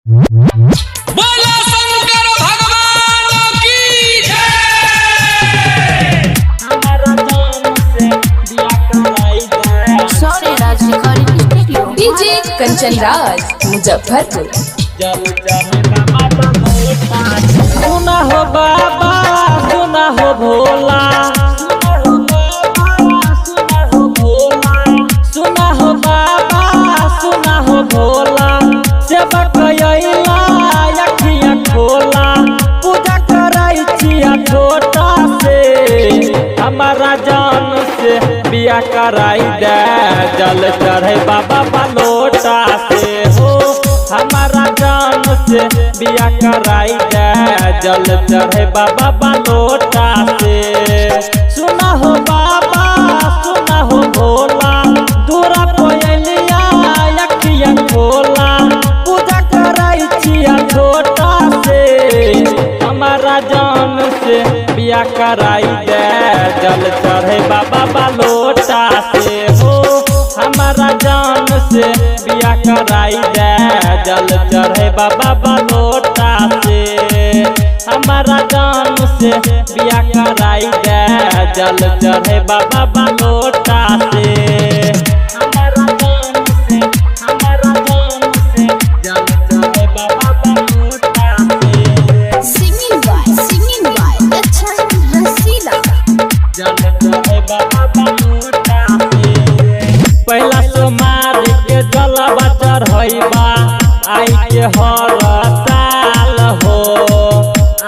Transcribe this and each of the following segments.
बोलो शंकर भगवान की जय। सौर्य राज recording studio DJ Kanchan Raj Muzaffarpur. सुना हो बाबा सुना हो भोला, सुना हो बाबा सुना हो भोला, सेवक अइला अखिया खोला, पूजा कराई छिया छोटा से, हमारा जान से बिया कराई दे, जल चढ़े बाबा बलोटा से हो, हमारा जान से बिया कराई दे, जल चढ़े बाबा बलोटा से। सुना हो बाबा सुना हो भोला, दूरा कोयलिया अखिया खोला, पूजा कराई छिया छोटा से, हमारा जान से बिया कराई दे, जल चढ़े बाबा बलोटा से हो, हमारा जान से बिया कराई दे, जल चढ़े बाबा बलोटा से, हमारा जान से बिया कराई दे, जल चढ़े बाबा बलोटा से, हमारा जान से जल चढ़े बाबा बलोटा से। सिंगिंग बाय अच्छा रसीला। जल चढ़े बाबा बलोटा से। पहला सोमवार के जलवा चढ़ैबा, आई के हर साल हो,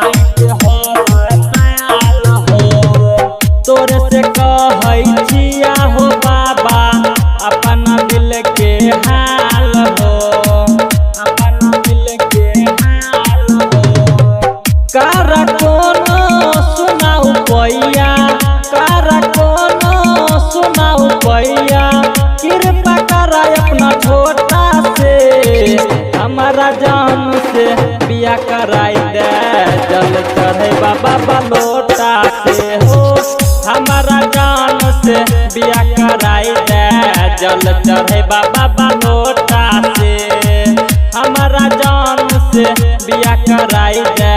आई के हर साल हो, तोरे से कहै छिया हो बाबा, अपन दिल के हाल हो, अपन दिल के हाल हो, कर कोनो सुनाऊ पैया, कर कोनो सुनाऊ पैया, कृपा करा अपना छोटा से, हमारा जान से बिया कराई दे, जल चढ़े बाबा बलोटा से हो, हमारा जान से बिया कराई दे, जल चढ़े बाबा बलोटा से, हमारा जान से बिया कराई दे,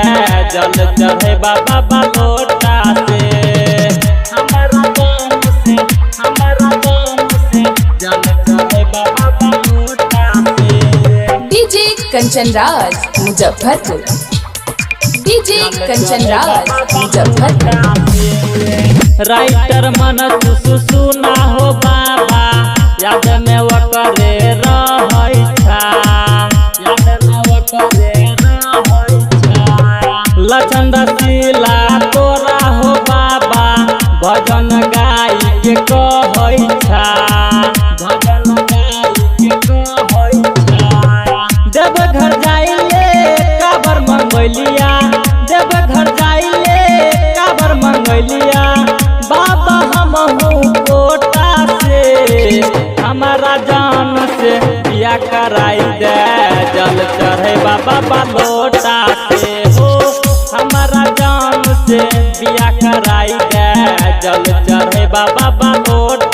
जल चढ़े बाबा बलोटा से, हमारा जान से जल चढ़े बाबा बलोटा से। DJ Kanchan Raj Muzaffarpur. DJ Kanchan Raj Muzaffarpur. Writer मन सुना हो बाबा, याद में वकरे रहै छा, याद में वकरे रहै छा, लखन रसीला तोरा हो बाबा, भजन गाय के कहै छा, भजन गाय के कहै छा, देवघर जाइले काबर मंगलिया, देवघर जाइले काबर मंगलिया, बाबा हमहू कोटा से, हमारा जान से बिया कराई दे, जल चढ़े बाबा बलोटा से हो, हमारा जान से बिया कराई दे, जल चढ़े बाबा बलोटा